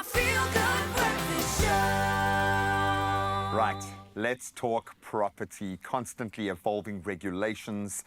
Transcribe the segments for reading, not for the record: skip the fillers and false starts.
Feel Good Breakfast Show. Right, let's talk property. Constantly evolving regulations,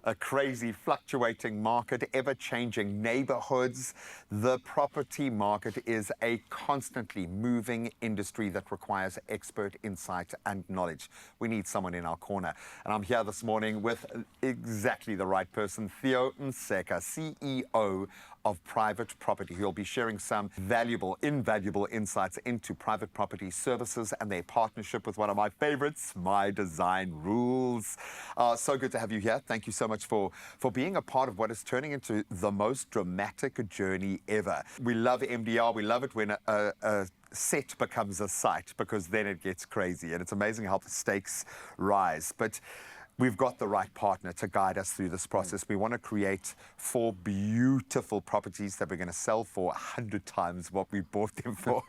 a crazy fluctuating market, ever-changing neighborhoods. The property market is a constantly moving industry that requires expert insight and knowledge. We need someone in our corner. And I'm here this morning with exactly the right person, Theo Mseka, CEO of Private Property, who'll be sharing some invaluable insights into private property services and their partnership with one of my favorites, My Design Rules. So good to have you here. Thank you so much for being a part of what is turning into the most dramatic journey ever. We love MDR. We love it when a set becomes a site, because then it gets crazy, and it's amazing how the stakes rise. But we've got the right partner to guide us through this process. We want to create 4 beautiful properties that we're going to sell for 100 times what we bought them for.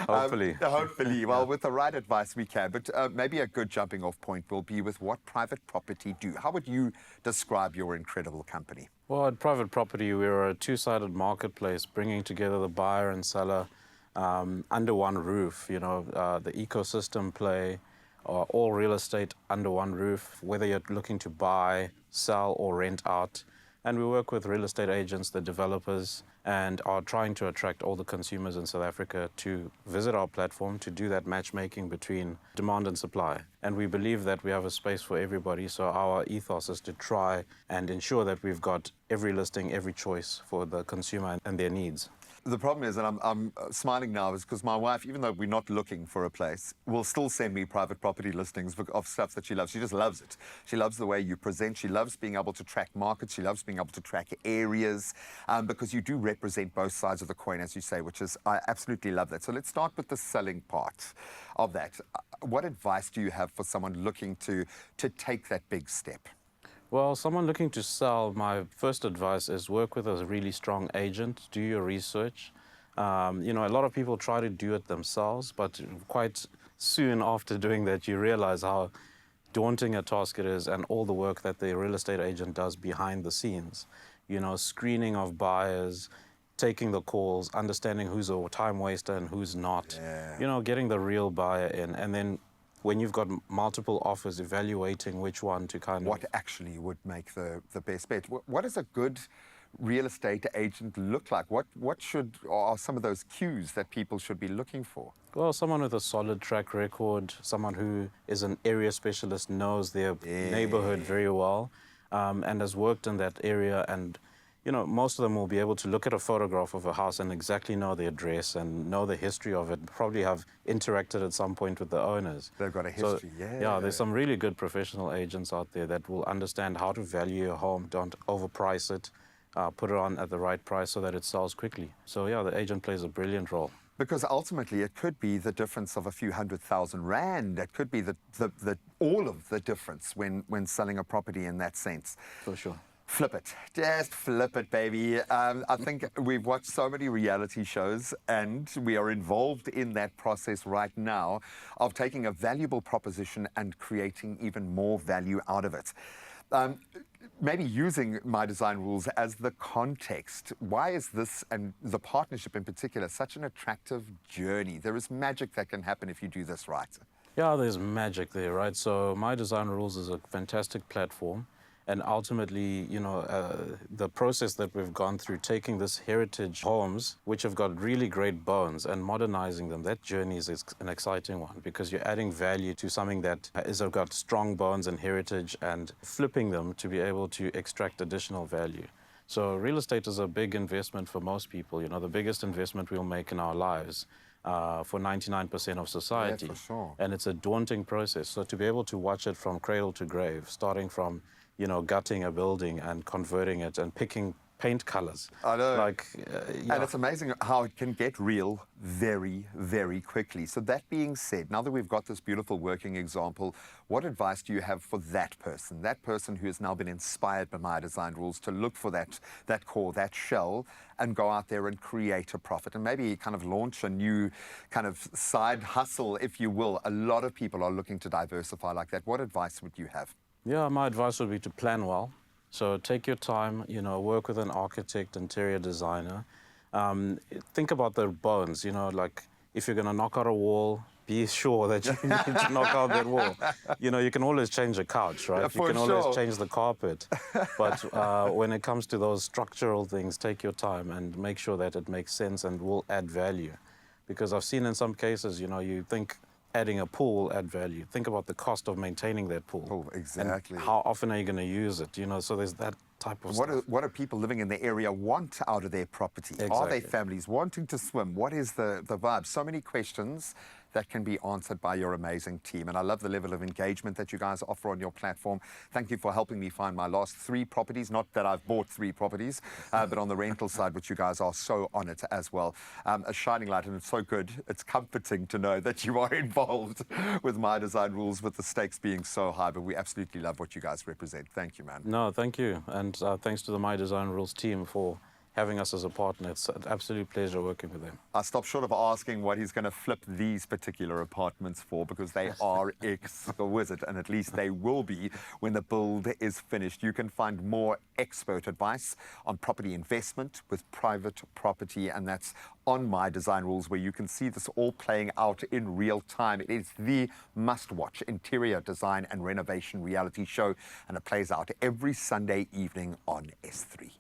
Hopefully. Hopefully. Well, with the right advice, we can. But maybe a good jumping off point will be with what Private Property do. How would you describe your incredible company? Well, at Private Property, we're a two-sided marketplace, bringing together the buyer and seller under one roof. You know, the ecosystem play, all real estate under one roof, whether you're looking to buy, sell, or rent out. And we work with real estate agents, the developers, and are trying to attract all the consumers in South Africa to visit our platform to do that matchmaking between demand and supply. And we believe that we have a space for everybody, so our ethos is to try and ensure that we've got every listing, every choice for the consumer and their needs. The problem is, and I'm smiling now, is because my wife, even though we're not looking for a place, will still send me private property listings of stuff that she loves. She just loves it. She loves the way you present. She loves being able to track markets. She loves being able to track areas, because you do represent both sides of the coin, as you say, which is, I absolutely love that. So let's start with the selling part of that. What advice do you have for someone looking to take that big step? Well, someone looking to sell, my first advice is work with a really strong agent, do your research. You know, a lot of people try to do it themselves, but quite soon after doing that, you realize how daunting a task it is and all the work that the real estate agent does behind the scenes. You know, screening of buyers, taking the calls, understanding who's a time waster and who's not. Yeah. You know, getting the real buyer in, and then when you've got multiple offers, evaluating which one to kind of... What actually would make the best bet? What does a good real estate agent look like? What are some of those cues that people should be looking for? Well, someone with a solid track record, someone who is an area specialist, knows their neighborhood very well, and has worked in that area. And you know, most of them will be able to look at a photograph of a house and exactly know the address and know the history of it, probably have interacted at some point with the owners. They've got a history, so, Yeah, there's some really good professional agents out there that will understand how to value your home, don't overprice it, put it on at the right price so that it sells quickly. So yeah, the agent plays a brilliant role. Because ultimately it could be the difference of a few R100,000. It could be all of the difference when selling a property in that sense. For sure. Flip it. Just flip it, baby. I think we've watched so many reality shows, and we are involved in that process right now of taking a valuable proposition and creating even more value out of it. Maybe using My Design Rules as the context. Why is this, and the partnership in particular, such an attractive journey? There is magic that can happen if you do this right. Yeah, there's magic there, right? So My Design Rules is a fantastic platform. And ultimately, you know, the process that we've gone through, taking this heritage homes, which have got really great bones, and modernizing them, that journey is an exciting one, because you're adding value to something that has got strong bones and heritage, and flipping them to be able to extract additional value. So real estate is a big investment for most people, you know, the biggest investment we'll make in our lives. For 99% of society. Yeah, for sure. And it's a daunting process. So to be able to watch it from cradle to grave, starting from, you know, gutting a building and converting it and picking paint colors. I know. Yeah. And it's amazing how it can get real very, very quickly. So that being said, now that we've got this beautiful working example, what advice do you have for that person who has now been inspired by My Design Rules to look for that core, that shell, and go out there and create a profit and maybe kind of launch a new kind of side hustle, if you will? A lot of people are looking to diversify like that. What advice would you have? Yeah, my advice would be to plan well. So take your time, you know, work with an architect, interior designer, Think about the bones, you know, like if you're going to knock out a wall, be sure that you need to knock out that wall. You know, you can always change a couch, right? Yeah, You for can always sure. change the carpet. But when it comes to those structural things, take your time and make sure that it makes sense and will add value. Because I've seen in some cases, you know, you think adding a pool will add value. Think about the cost of maintaining that pool. Oh, exactly. And how often are you going to use it? You know, so there's that type of stuff. What do people living in the area want out of their property? Are they Exactly. families wanting to swim? What is the vibe? So many questions that can be answered by your amazing team. And I love the level of engagement that you guys offer on your platform. Thank you for helping me find my last 3 properties. Not that I've bought 3 properties, but on the rental side, which you guys are so on it as well. A shining light, and it's so good. It's comforting to know that you are involved with My Design Rules, with the stakes being so high. But we absolutely love what you guys represent. Thank you, man. No, thank you. And thanks to the My Design Rules team for having us as a partner. It's an absolute pleasure working with them. I stopped short of asking what he's going to flip these particular apartments for, because they are exquisite, and at least they will be when the build is finished. You can find more expert advice on property investment with private property, and that's on My Design Rules, where you can see this all playing out in real time. It is the must-watch interior design and renovation reality show, and it plays out every Sunday evening on S3.